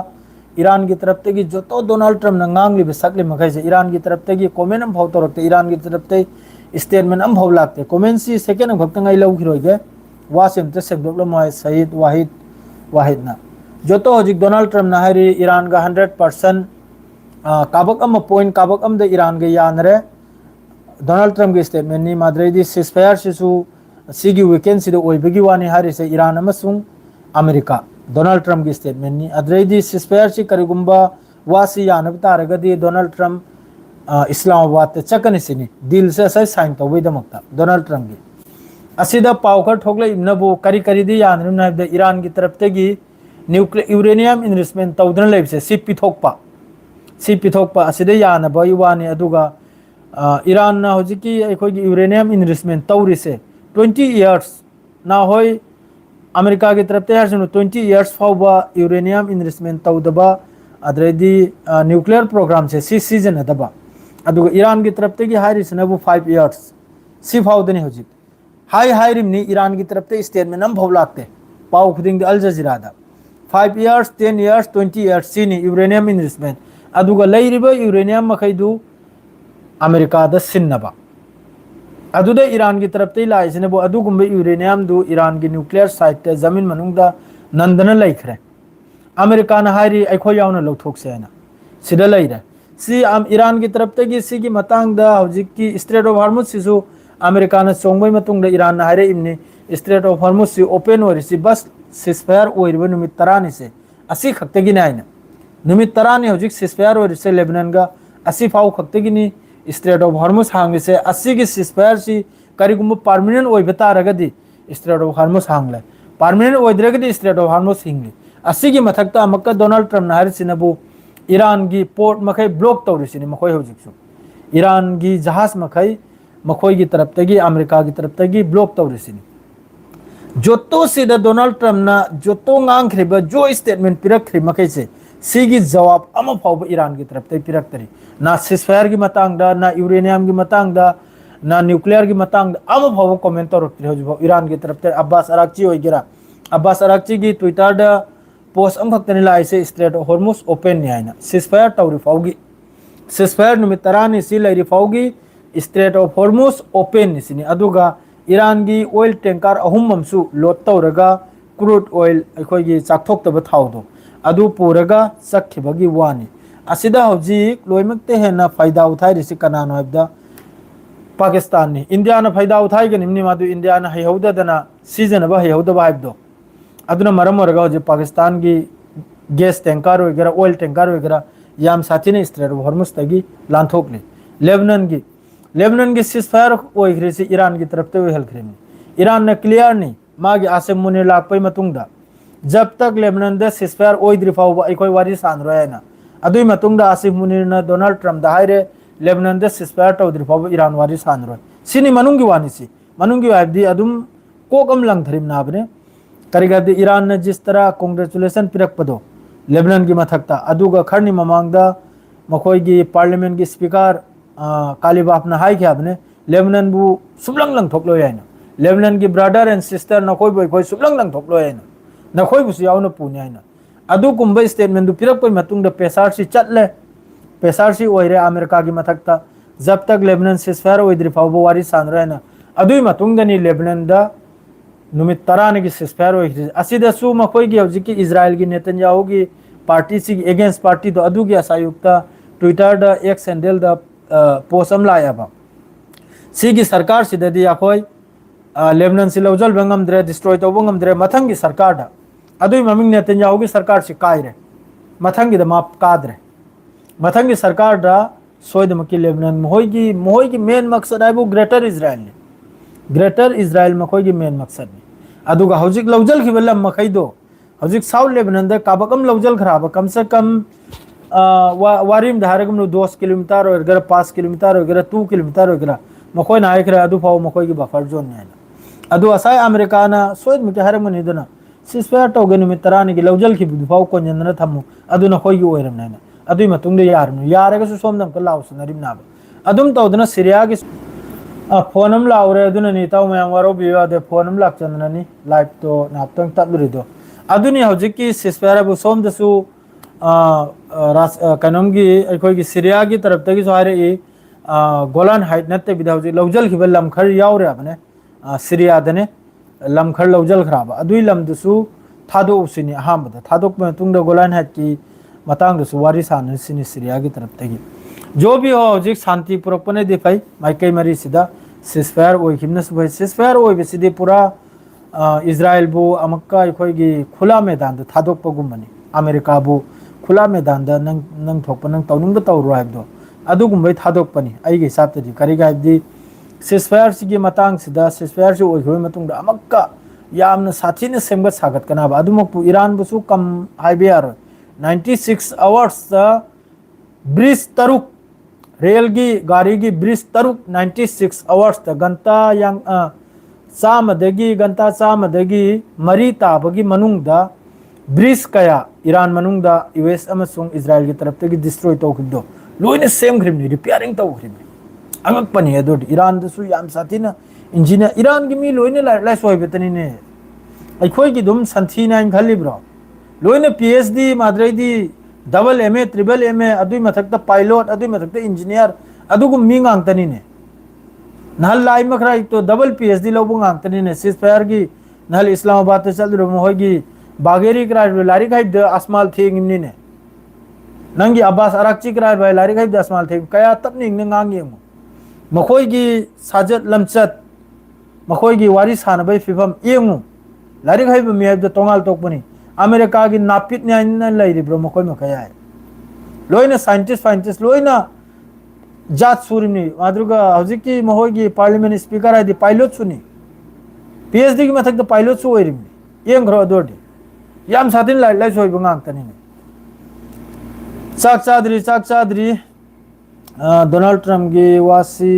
ईरान की तरफ तगी जोतो डोनाल्ड ट्रम्प ना ngang लिबे सकले मखैसे ईरान की तरफ तगी कमेंट हम फाव तोरकते ईरान की तरफ ते स्टेटमेंट हम फाव लागते कमेंट सी सेकेंड भक्तंगाई लौखिरोगे वासिम ते सेबडोलो मोय सईद वाहिद ना जोतो होजिक डोनाल्ड ट्रम्प ना हारि ईरान का 100% काबक अम पॉइंट काबक अम द ईरान के यानरे डोनाल्ड ट्रम्प की स्टेटमेंट नि माद्रेदी सिसफायर सिसु सिगी वीकेंड सिद ओइबगी वानी हारि से ईरान अमसुंग अमेरिका डोनाल्ड ट्रम्प की स्टेटमेंट नि अद्रेदी सिसफायर सि करिगुंबा वासी यानब तारगदी डोनाल्ड ट्रम्प इस्लामाबाद ते चकनि सिनी डील से सै साइन तौबै दमकता डोनाल्ड ट्रम्प की असिदा पावखर ठोकले इनबो करी दी यानरु नाइब ईरान की तरफ तेगी न्यूक्लियर यूरेनियम इन्वेस्टमेंट तौदन लेबसे सी पिथोकपा असिदा यानबा युवानी अदुगा ईरान ना होजिकी अखोगी यूरेनियम इन्वेस्टमेंट तौरिसे 20 इयर्स ना होय अमेरिका की तरफ ते हरसनु 20 इयर्स फावबा यूरेनियम इन्वेस्टमेंट तौदबा अद्रेदी न्यूक्लियर प्रोग्राम से सी सीजन अदबा अदुगा ईरान की तरफ ते की हारिसनबु 5 इयर्स सी फावदनी होजिक हाई रिमनी ईरान की तरफ ते स्टेटमेंट हम फाव लागते पाव खुदिंग अल जजीरा दा 5 इयर्स 10 इयर्स 20 इयर्स सीनी यूरेनियम इन्वेस्टमेंट अदुगा लैरिबा यूरेनियम मखैदु अमेरिका दा सिन्नबा अदुदे ईरान की तरफ ते लाइसिनबो अदुगुंबे यूरेनियम दु ईरान की न्यूक्लियर साइट ते जमीन मनुंगदा नंदना लैखरे अमेरिका ना हारी अखो यावना लौथोकसे हैना सिदा लैरे सी ईरान की तरफ ते की सी की मतंग दा हौजिक की स्ट्रेट ऑफ हार्मुज सिसु अमेरिका ना सोंगबै मतुंग दा ईरान ना हारे इमने स्ट्रेट ऑफ हार्मुज सि ओपन ओरिसि बस सिसफायर ओइरबो नुमित 30 से असि खक्तेगी नाइना नुमित 30 हौजिक सिसफायर ओरिसे लेबनान गा असि फाव खक्तेगी नि स्ट्रेट ऑफ हार्मुज हांगिसे असि की सिसफायर सि करिगुम परमानेंट ओइबे तारगदी स्ट्रेट ऑफ हार्मुज हांगले परमानेंट ओइद्रगदी स्ट्रेट ऑफ हार्मुज हिंगली असि की मथक्ता अमक्का डोनाल्ड ट्रम्प ना हारिसिनबु ईरान की पोर्ट मखै ब्लॉक तौरिसिनि मखोय हौजिकसु ईरान की जहाज मखै मखोय की तरफ तगी अमेरिका की तरफ तगी ब्लॉक तौरिसिनि जोतो सिदा डोनाल्ड ट्रम्प ना जोतो ngang जो स्टेटमेंट पिरखरि मखैसे सिगी जवाब अम फाव ईरान की तरफ ते पिरक्तरी ना सिसफायर की मतंगदा ना यूरेनियम की मतंगदा ना न्यूक्लियर की मतंगदा अम फाव कमेंट तौरक्तरी होजिबो ईरान की तरफ ते अब्बास अराक्ची होइगेरा अब्बास अराक्ची की ट्विटर दा पोस्ट अम खक्तनी लाइसे स्ट्रेट ऑफ हार्मुज ओपन नि आइना सिसफायर तौरी फावगी सिसफायर नुमित 30 सि लैरि फावगी स्ट्रेट ऑफ हार्मुज ओपन निसिनी अदुगा ईरान की ऑयल टैंकर अहुममसु लोड तौरगा क्रूड ऑयल अखोगी चाकथोक्तब थावदो अदु पुरगा चखिबगी वानी असिदा हौजिक लोइमकते हेना फायदा उठाइरिसि कनानो हबदा पाकिस्तान नि इंडिया ना फायदा उठाइगनि नि मादु इंडिया ना हैहौददना सीजन बा हैहौदबा हबदो अदुना मरम वरगा हौजि पाकिस्तान की gas tanker वगैरह oil tanker वगैरह याम साथी ने स्ट्रेट ऑफ हॉर्मुज तगी लांथोक ले लेबनान की सीजफायर ओइग्रे से ईरान की तरफ ते हेल्थ क्रेम ईरान ने क्लियर नहीं मागे आसे मुने लाख पे मतुंगदा जब तक लेबनान दे सीजफायर ओइद्रि फाव अखोय वारी सान रोयना अदुई मतुंगदा आसिफ मुनीर ना डोनाल्ड ट्रम्प दा हायरे लेबनान दे सीजफायर तौद्रि फाव ईरान वारी सान रोय सिनी मनुंगी वानी सी मनुंगी वाबदी अदुम कोकम लंगथरिम नाबने करिगादि ईरान ने जिस तरह कांग्रेचुलेशन पिरकपदो लेबनान की मथकता अदुगा खरनी ममांगदा मखोयगी पार्लियामेंट की स्पीकर कालीबाफना हाई ख्याबने लेबनान बु सुबलंग लंग थोकलो याइना लेबनान की ब्रदर एंड सिस्टर नखोय बोय खोय सुबलंग लंग थोकलो याइना नखोय बुसु यावनो पुन्याइना अदु कुंबई स्टेटमेंट दु पिरक पय मतुंग द पेसारसी चटले पेसारसी ओइरे अमेरिका की मथकता जब तक लेबनान सीजफायर ओइद्रि फावबो वारी सानरायना अदुई मतुंग दनी लेबनान दा नुमित तराने की सीजफायर ओइद्रि असिदसु मखोय की हौजिकी इजराइल की नेतन्याहू की पार्टी सी अगेंस्ट पार्टी तो अदु की असायुक्ता ट्विटर दा एक्स हैंडल दा पोसम लायाबा सिगी सरकार सिददी अखोय लेबनान से लौजल बंगमद्रे डिस्ट्रॉय तौबंगमद्रे मथंग की सरकार दा अदुई ममिंग नेतन्याहू की सरकार से कायरे मथंग द माप काद्रे मथंग की सरकार दा सोयद मकी लेबनान मोहई की मेन मकसद है वो ग्रेटर इजराइल मखोय की मेन मकसद ने अदुगा हौजिक लौजल की बल्लम मखैदो हौजिक साउथ लेबनान दा काबकम लौजल खराब कम से कम वारिम धारगम 2 किलोमीटर और 5 किलोमीटर और 2 किलोमीटर और मखोय नायक अदु फाव मखोय की बफर जोन ने अदु असाय अमेरिका ना सोयद मके हरमनि दना सीजफायर तौगे नुमित तरानी की लौजल की बुफाव कोंजन थमु अदु नखोय की ओइरम नायना अदुई मतुंग दे यारनु यारगसु सोमदम क लाउस नरिम नाब अदुम तौदना सीरिया की फोनम लाउरे अदुना नीताव मयम वारो बिवा दे फोनम लाक्चंदननी लाइव तो नापतंग तबरिदो अदुनी हौजिक की सीजफायर बु सोमदसु कनम की अखोय की सीरिया की तरफ तगी सारे ए गोलान हाइट नते बिदा हौजिक लौजल की बल्लम खर यावरे अपने सीरिया दने लमखर लौजल खराब अदुई लमदसु थादो उसिनी अहमद थादोक मतुंग द गोलान हाइट की मतंग दसु वारी सान सिनी सीरिया की तरफ तगी जो भी हो हौजिक शांति पुरपने दिफाई माइकई मरी सिदा सीजफायर ओइखिमनस भई सीजफायर ओइबसिदि पूरा इजराइल बु अमक्का अखोय की खुला मैदान द थादोक पगुमनी अमेरिका बु खुला मैदान द नंग थोप नंग तौनुंग द तौरो हाइबदो अदुगुंबै थादोक पनी आइगे हिसाब तदि करिगा हाइबदि सीजफायर सिगी मतंग सिदा सीजफायर से ओइखोय मतुंग द अमक्का यामना साथीने सेमगत सागत कनाबा अदुमकपु ईरान बुसु कम हाइबे यारो 96 आवर्स ब्रिज तरुक रेल की गाड़ी की ब्रिज तरुक 96 आवर्स गंता यांग गंता चामदगी मरी ताबगी मनुंगदा ब्रिज कया ईरान मनुंगदा यूएस अमसुंग इजराइल की तरफ तगी डिस्ट्रॉय तौखिबदो लोइने सेम खरिबनी रिपेयरिंग तौखरिबनी अंगपनी अदोड ईरान दसु याम साथीना इंजीनियर ईरान की मी लोइने लाइ सोयबतनीने अखोय की दुम संथी नाइन खलिब्रो लोइने पीएचडी माद्रेदी डबल एमए ट्रिपल एमए अदुई मथक्ता पायलट अदुई मथक्ता इंजीनियर अदुगु मी गांगतनीने नहल लाई मखरा तो डबल पीएचडी लोबु गांगतनीने सीजफायर की नहल इस्लामाबाद ते चल रहो होगी बागेरी क्राइब लारी खाइब द असमाल थेंगिमनीने नंगी अब्बास अराकची क्राइब लारी खाइब द असमाल थे कया तपनिंग ने गांगे मखोय की साजत लमचत मखोय की वारी सानबई फिफम येंगु लारी खाइब मियाब द तोंगाल तोकपनी अमेरिका की नापित न्यायना लैरिब्रो मखोय मखया है लोइना साइंटिस्ट लोइना जात सुरिनी माद्रुगा हौजिक की मखोय की पार्लियामेंट स्पीकर है पायलट सुनी पीएचडी की मथक द पायलट सु ओइरिमनी येंग्रो अदोडी याम साथिन लाइ सोइबो गांगतनी चाक चादरी डोनाल्ड ट्रम्प की वासी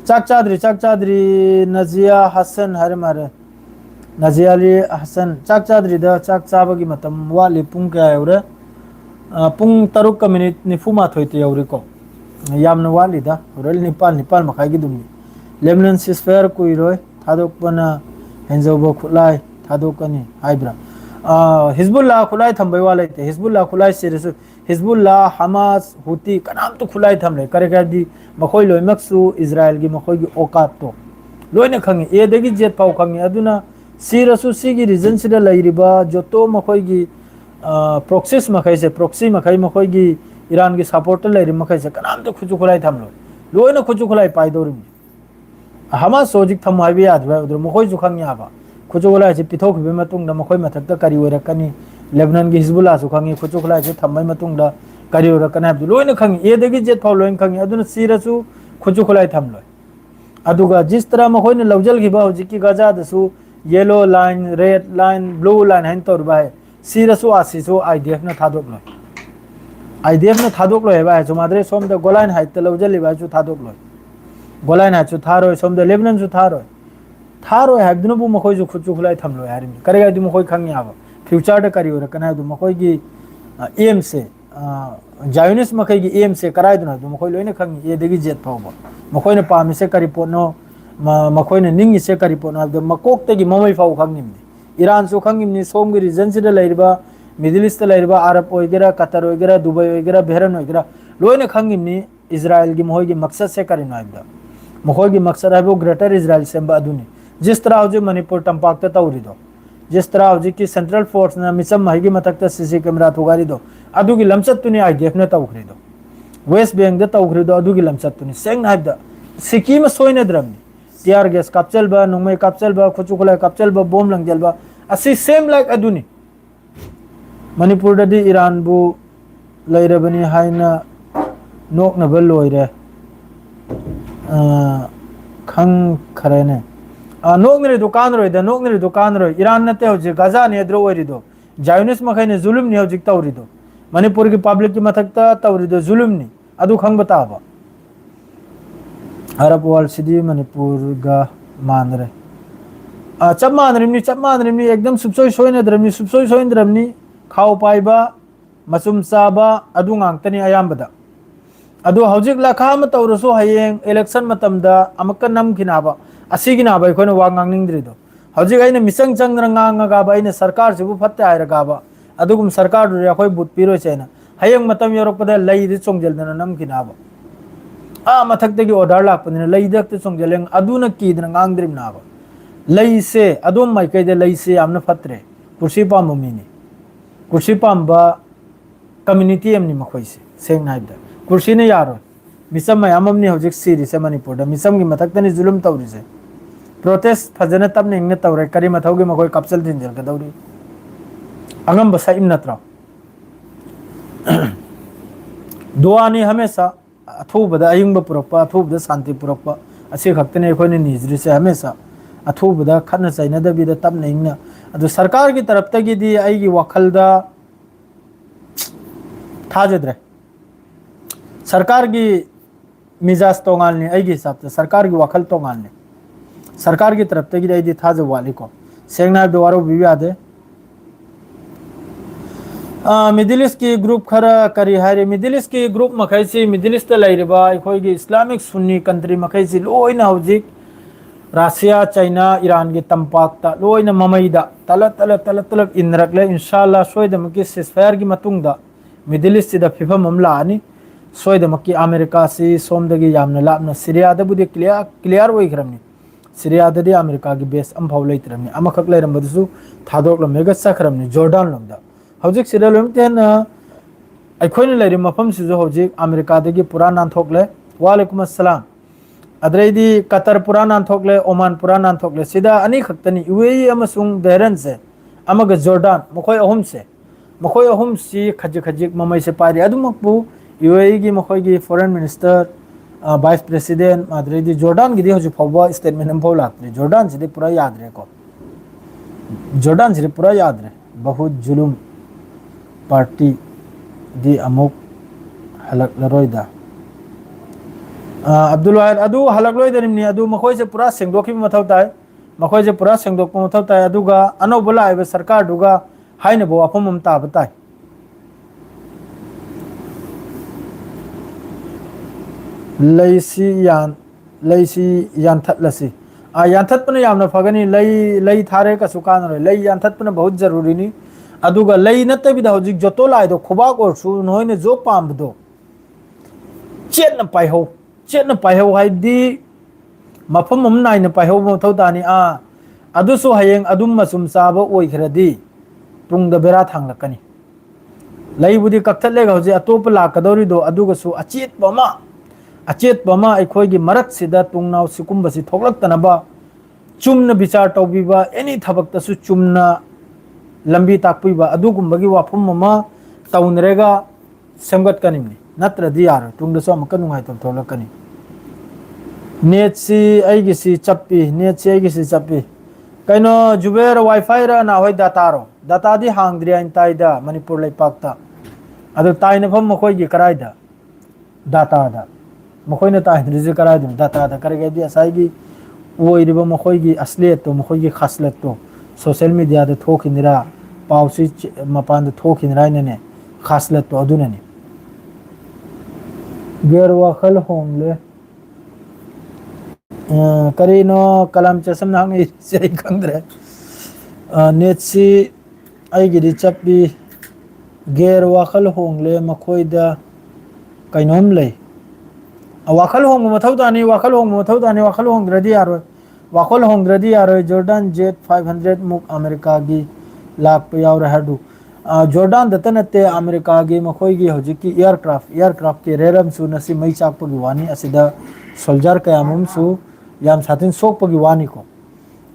चाक चादरी नजिया हसन हर मारे नजिया अली हसन चाक चादरी द चाक चाबगी मतम वाली पुंग क्या यौरे पुंग तरुक का मिनिट निफुमा थोइते यौरे को यामन वाली दा रोल निपाल मखाई की दुमी लेबनान सीजफायर कुइरोय थादोक पना हेंजोबो खुलाई थादोकनी हाइब्रा हिजबुल्लाह खुलाई थंबई वाले हिजबुल्लाह खुलाई सिरसु हिजबुल्लाह हमास हुती कनाम तो खुलाई थमले करेगादी मखोय लोइमक्सु इजराइल की मखोय की औकात तो लोइने खंगे ए देगी जेट पाउ खंगे अदुना सिरसु सिगी रीजन सिदा लैरिबा जोतो मखोय की प्रोक्सिस मखै से प्रोक्सी मखै मखोय की ईरान की सपोर्टर लैरि मखै से कनाम तो खुजु खुलाई थमलो लोइने खुजु खुलाई पाइदोरिम हमास सोजिक थम हाइबे याद भाई उधर मखोय जु खंगे आबा खुजु खुलाई से पिथोक बे मतुंग द मखोय मथक द करी ओरकनी लेबनान की हिजबुल्ला सु खंगी खुचु खुलाई से थम्मै मतुंगदा करी ओरकना है लोइना खंगी ए देगी जेट फाउ लोइन खंगी अदुना सीरसु खुचु खुलाई थमलोय अदुगा जिस तरह मखोइना लौजल गिबा हौजिकी गजा दसु yellow line red line blue line हैन तोरबा है सीरसु आसीसु आईडीएफ ना थादोकलोय आईडीएफ ना थादोकलोय है बाय जुमाद्रे सोमदा गोलाइन हाइट लौजल लिबा सु थादोकलोय गोलाइन हाइट सु थारोय सोमदा लेबनान सु थारोय हाइबदुनबु मखोइजु खुचु खुलाई थमलोय हारिम करेगा दु मखोइ खंगी आबा फ्यूचर द करी ओरकना दु मखोइगी एम से जायोनिस मखैगी एम से कराइदुना दु मखोइ लोइना खंगी ए देगी जेट फाउबा मखोइना पामिसे करी पोनो मखोइना निंगी से करी पोनो अब मकोक्तगी ममै फाउ खंगिमनि ईरान सु खंगिमनि सोमगी रीजन से लैरबा मिडिल ईस्ट लैरबा अरब ओइगेरा कतर ओइगेरा दुबई ओइगेरा बहरन ओइगेरा लोइना खंगिमनि इजराइल की मखोइगी मकसद से करिनो आइबदा मखोइगी मकसद है वो ग्रेटर इजराइल सेंबा अदुनि जिस तरह हौजे मणिपुर तंपाकता तौरिदो जिस तरह हौजे की सेंट्रल फोर्स ना मिसम माइगी मतकता सीसी कैमरा थुगारिदो अदुगी लमचतुनि आईडीएफ ना तौखरिदो वेस्ट बैंक द तौखरिदो अदुगी लमचतुनि सेंग हाइबदा सिक्किम सोइने द्रमनि टीआर गैस कापचलबा नुंगमै कापचलबा खुचुखुलाई कापचलबा बोम लंगजलबा असि सेम लाइक अदुनि मणिपुर ददि ईरान बु लैरबनि हाइना नोकनबा लोइरे खंग खरेने नोकनरे दुकान रोय ईरान नते हौजे गाजा ने द्रो ओरिदो जायोनिस मखैने जुलुम ने हौजिक तौरिदो मणिपुर की पब्लिक की मथकता तौरिदो जुलुम नि अदु खंग बताबा अरब वर्ल्ड सिदी मणिपुर गा मानरे चप मानरिमनी एकदम सुबसोय सोइनद्रमनी खाव पाइबा मसुम चाबा अदु ngang अयामबदा अदु हौजिक लाखा म तौरसु हयेंग इलेक्शन मतमदा अमक नमखिनाबा असिगिनाबा अखोना वा ngangningdrido हौजिक आइना मिसंग चंग्र ngangaga आइना सरकार सिबु फत्ते आइरगाबा अदुगुम सरकार दुरि अखोय बुत पिरो चैना हयेंग मतम योरकपदा लैदि चोंगजेलदना नमखिनाबा मथक्तगी ऑर्डर लापनिना लैदक्ते चोंगजेलेंग अदुना कीदना ngangnद्रिमनाबा लैसे अदुम माइकैदे लैसे यामना फत्रे कुर्सी पाम मिनी कुर्सी पाम्बा कम्युनिटी एमनी मखोइसे सेंग नाइबदा कुर्सी ने यारो मिसम मयाममनी हौजिक सीरी से मणिपुर दा मिसम की मथक्तनी जुलुम तौरिसे प्रोटेस्ट फजने तबने इंगने तौरे करी मथौगी मखोइ कपचल दिनजल गदौरी अंगम बसाइम नत्रा दुआनी हमेशा अथुबदा अयिंग पुरक्पा अथुबदा शांति पुरक्पा असे खक्तने अखोइने निजरी से हमेशा अथुबदा खन्न चाइनदबीदा तबने इंगना अदु सरकार की तरफ तगीदी आइगी वखलदा थाजद्रे सरकार की मिजाज तोंगालने आइगी हिसाब से सरकार की वखल तोंगालने सरकार की तरफ तगीदी आइदी थाज वाली को सेंगना दोवारो बिवादे मिडिल ईस्ट की ग्रुप खरा करी हारे मिडिल ईस्ट की ग्रुप मखैसी मिडिल ईस्ट लैरबा अखोइगी इस्लामिक सुन्नी कंट्री मखैसी लोइना हौजिक रशिया चाइना ईरान की तंपाकता लोइना ममैदा तलत इनरकले इंशाल्लाह सोयदमकी सिसफायर की मतुंगदा मिडिल ईस्ट दा फिफम अमला आनी सोयदमकी अमेरिका से सोमदगी यामना लापना सीरिया दबुदे क्लियर ओइखरमनी सीरिया ददि अमेरिका की बेस अमफाव लैत्रमनी अमखक लैरमबदसु थादोकलमेगा सखरमनी जॉर्डन लमदा हौजिक सिदा लोमतेन अखोइना लैरि मफम सिजो हौजिक अमेरिका दगी पुरा नानथोकले वालेकुम अस्सलाम अद्रैदी कतर पुरा नानथोकले ओमान पुरा नानथोकले सिदा अनी खक्तनी यूएई अमसुंग बहरन से अमग जॉर्डन मखोय अहुम सी खजिक ममै से पारी अदुमकबु यूएई की मखोय की फॉरेन मिनिस्टर वाइस प्रेसिडेंट अद्रैदी जॉर्डन की हजि फावबा स्टेटमेंट अमफाव लाक्रे जॉर्डन सिदे पुरा याद रे को जॉर्डन सिदे पुरा याद रे बहुत जुलुम पार्टी दी अमुक हलक लरोइदा अब्दुल वाहिद अदु हलक लोइदनिमनी अदु मखोय से पुरा सेंगदोखि मथौ ताय मखोय से पुरा सेंगदोक मथौ ताय अदुगा अनोबला आइबा सरकार दुगा हाइनबो वाफम अमता बताय लैसी यानथतलसी यानथतपन यामना फगनी लई थारे का सुकान रो लई यानथतपन बहुत जरूरी नी अदुगा लई नतबिदा हौजिक जतो लाइदो खुबाक ओरसु नोइने जो पामबदो चेन पाइहौ हाइदी मफम अम नाइना पाइहौ मथौ तानी अदुसु हयेंग अदुम मसुम चाबा ओइखरदी तुंगदा बेरा थांगलकनी लईबुदी कक्थलेगा हौजे अतोप लाकदौरिदो अदुगसु अचेतपमा अखोइगी मरक सिदा तुंगनाव सिकुंबसी थोकलक्तनबा चुमना विचार तौबीबा any थबक्तसु Chumna lambi takpuiba adugumbagi wafum mama taunrega semgat kanimni natra diyar tungda so amaka nungai tam tholakani net si aigi si chappi net si aigi si chappi kaino juber wifi ra na hoi data di hangdri an taida manipur lai pakta adu taina pham makoi gi karaida data da makoi na tai dri karaida data da karage di asai gi oiriba makoi gi aslet to makoi gi khaslet to social media da thokinira pausi mapan da thokinira ne khaslet to adunani ger wakhal homle karino kalam chasam nang i sei kangdre net si ai gi chappi ger wakhal hongle makhoida kainom lei wakhal hong mathau tani wakhal hong mathau tani wakhal hong gradi aro wakhal hong gradi aro jordan jet 500 muk america gi lak pe yaw rahadu jordan datanate america gi makhoi gi hojiki aircraft ke reram su nasi mai chak pagi wani asida soldier kayamum su yam satin sok pagi wani ko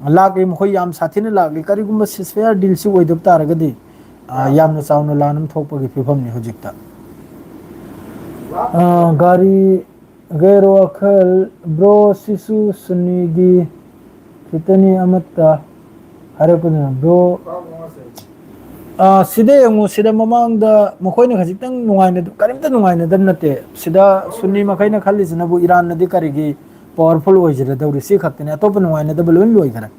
lak im khoi yam satin lak li kari gum ceasefire deal si oidop taragadi yam na sauna lanam thok pagi phifam ni hojikta gari gairo akhal bro sisu sunigi kitani amatta harapuna bro sida yangu sida mamang da makhoi na khajitang nungai na karimta nungai na dan nate sida sunni makai na khalli sinabu iran na di karigi powerful oijira dawri si khaktene atopa nungai na dabulun loi gara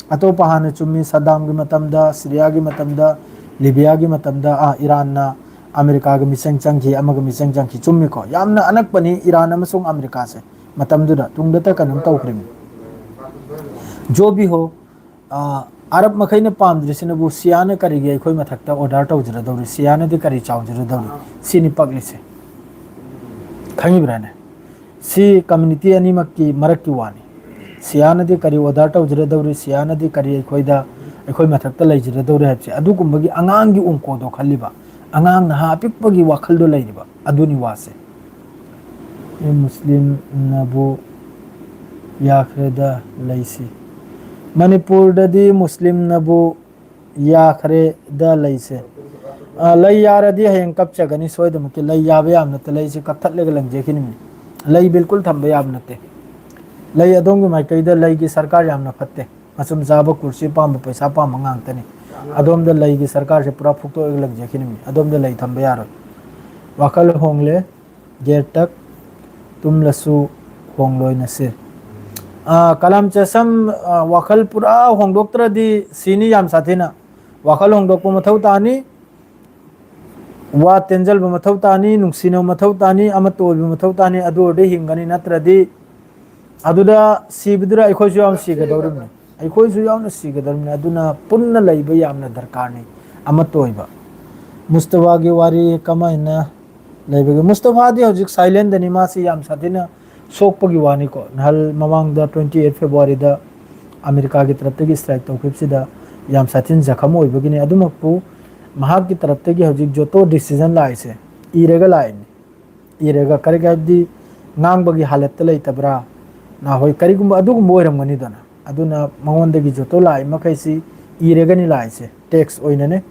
atopa hana chummi saddam gi matamda syria gi matamda libya gi matamda iran na america gi misang changki amaga misang changki chummi ko yamna anak pani iran amasung america se matamduda tungda ta kanam tawkhrim jo bhi ho Arab makai na pam dri sinabu siana karigi khoi mathakta order tawjira dawri siana di kari chawjira dawri sini pagli se khangi brane si community ani makki marakki wani siana di kari order tawjira dawri siana di kari khoida khoi mathakta laijira dawri hapse adu kumbagi angangi umko do khalliba angang na ha pikpagi wakhal do lairiba aduni wase muslim nabu yakreda laisi manipur dadi muslim nabu yakhre da laise lai yaradi hayang kapcha gani soidam ki lai yabe amna te lai se kapthat lega langje kini lai bilkul thambe amna te lai adong mai kaida lai gi sarkar yamna fatte asum jaba kursi pam paisa pam ngang tani adom da lai gi sarkar se pura phukto eg langje kini adom da lai thambe yaro wakal hongle gertak tum lasu hongloi na se kalam chasam wakal pura hong doktra di sini yam sathina wakal hong dok mathau tani wa tenjal mathau tani nungsino mathau tani amatol mathau tani adu de hingani natradi aduda sibdura akhoi su yam sigadawrim akhoi su yam sigadawrim aduna punna laiba yamna darkar ni amatoiba mustafa gi wari kamaina laiba mustafa di hojik silent ni ma si yam sathina sokpagi wani ko nahal mamang da 28 February da America ki taraf tegi strike tawkhipsida yam satin zakham oibagini adumakpu mahak ki taraf tegi hojik joto decision laise irega lain irega kariga di ngang bagi halat lei tabra na hoi karigum adugum oiramgani dana aduna mangondagi joto lai makaisi irega ni laise tax oinane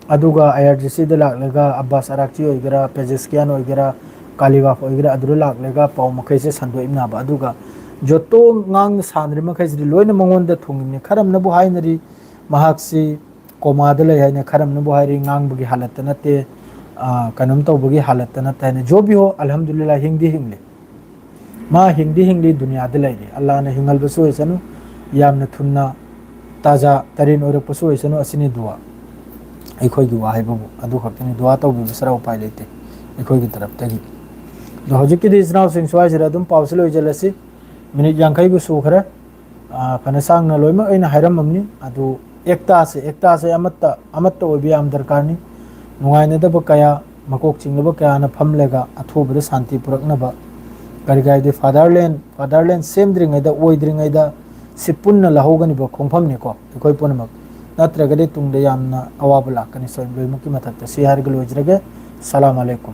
aduga IRGC da laga Abbas Arakchi oigara Pezeskian oigara Kalibaf oigra aduru lak lega pau makai se sando imna ba aduga joto ngang sanri makai se loina mangonda thungni kharam na bu hainari mahaksi koma de lai haina kharam na bu hairi ngang bugi halat na te kanam to bugi halat na ta ne jo bi ho alhamdulillah hingdi hingli ma hingli dunya de lai Allah na hingal basu esanu yamna thunna taja tarin ore pasu esanu asini dua ekhoi gi wa haibu adu khakni dua to bi sara upai lete ekhoi gi taraf tagi do hojiki di isnau sing swai jira dum pauslo jalasi minute yankai gu sukhra phana sang na loima aina hairam amni adu ekta se amatta obi am darkar ni nungai na da kaya makok ching ba kaya na phamlega athob da santi purakna ba karigai de fatherland sem dringai da oi dringai da sipunna lahogani ba khongpham ni ko koi ponamak natraga de tungde yamna awabula kani soim loima ki mathakta si har galo jrage salam alaikum